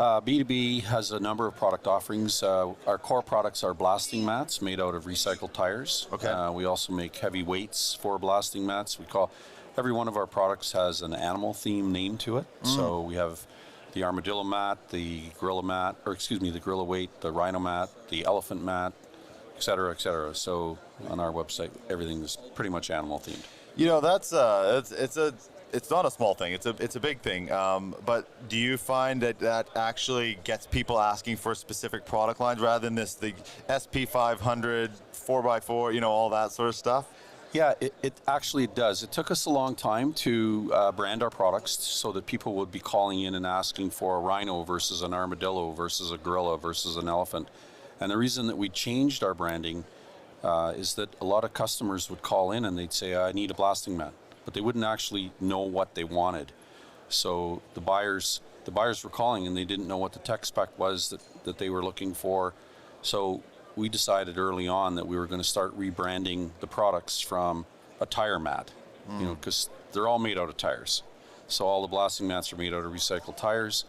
B2B has a number of product offerings. Our core products are blasting mats made out of recycled tires. Okay. We also make heavy weights for blasting mats. Every one of our products has an animal theme name to it. So we have the Armadillo mat, the the gorilla weight, the Rhino mat, the elephant mat, et cetera, et cetera. So on our website, everything is pretty much animal themed. That's it's not a small thing. It's a big thing. But do you find that actually gets people asking for specific product lines rather than the SP500, 4x4, all that sort of stuff? Yeah, it actually does. It took us a long time to brand our products so that people would be calling in and asking for a Rhino versus an Armadillo versus a gorilla versus an elephant. And the reason that we changed our branding is that a lot of customers would call in and they'd say, I need a blasting mat, but they wouldn't actually know what they wanted. So the buyers were calling and they didn't know what the tech spec was that they were looking for. So we decided early on that we were going to start rebranding the products from a tire mat, because they're all made out of tires. So all the blasting mats are made out of recycled tires,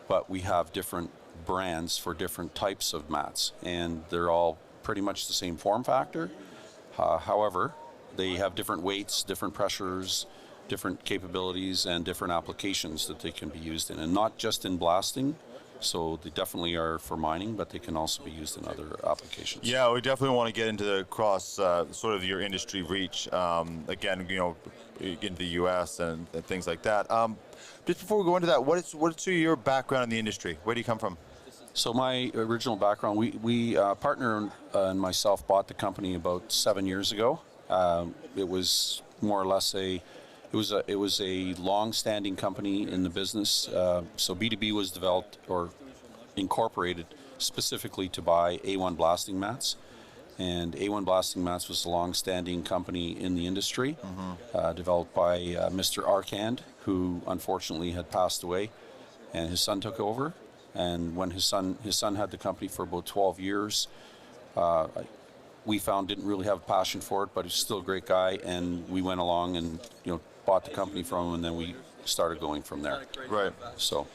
but we have different brands for different types of mats, and they're all pretty much the same form factor. However, they have different weights, different pressures, different capabilities, and different applications that they can be used in, and not just in blasting. So they definitely are for mining, but they can also be used in other applications. Yeah, we definitely want to get into the cross sort of your industry reach. Again, into the U.S. and things like that. Just before we go into that, what's your background in the industry? Where do you come from? So my original background, we partner and myself bought the company about 7 years ago. It was more or less it was a long-standing company in the business. So B2B was developed or incorporated specifically to buy A1 blasting mats. And A1 Blasting Mats was a long-standing company in the industry, developed by Mr. Arcand, who unfortunately had passed away, and his son took over. And when his son had the company for about 12 years, we found didn't really have a passion for it, but he's still a great guy, and we went along and bought the company from him, and then we started going from there. Right. So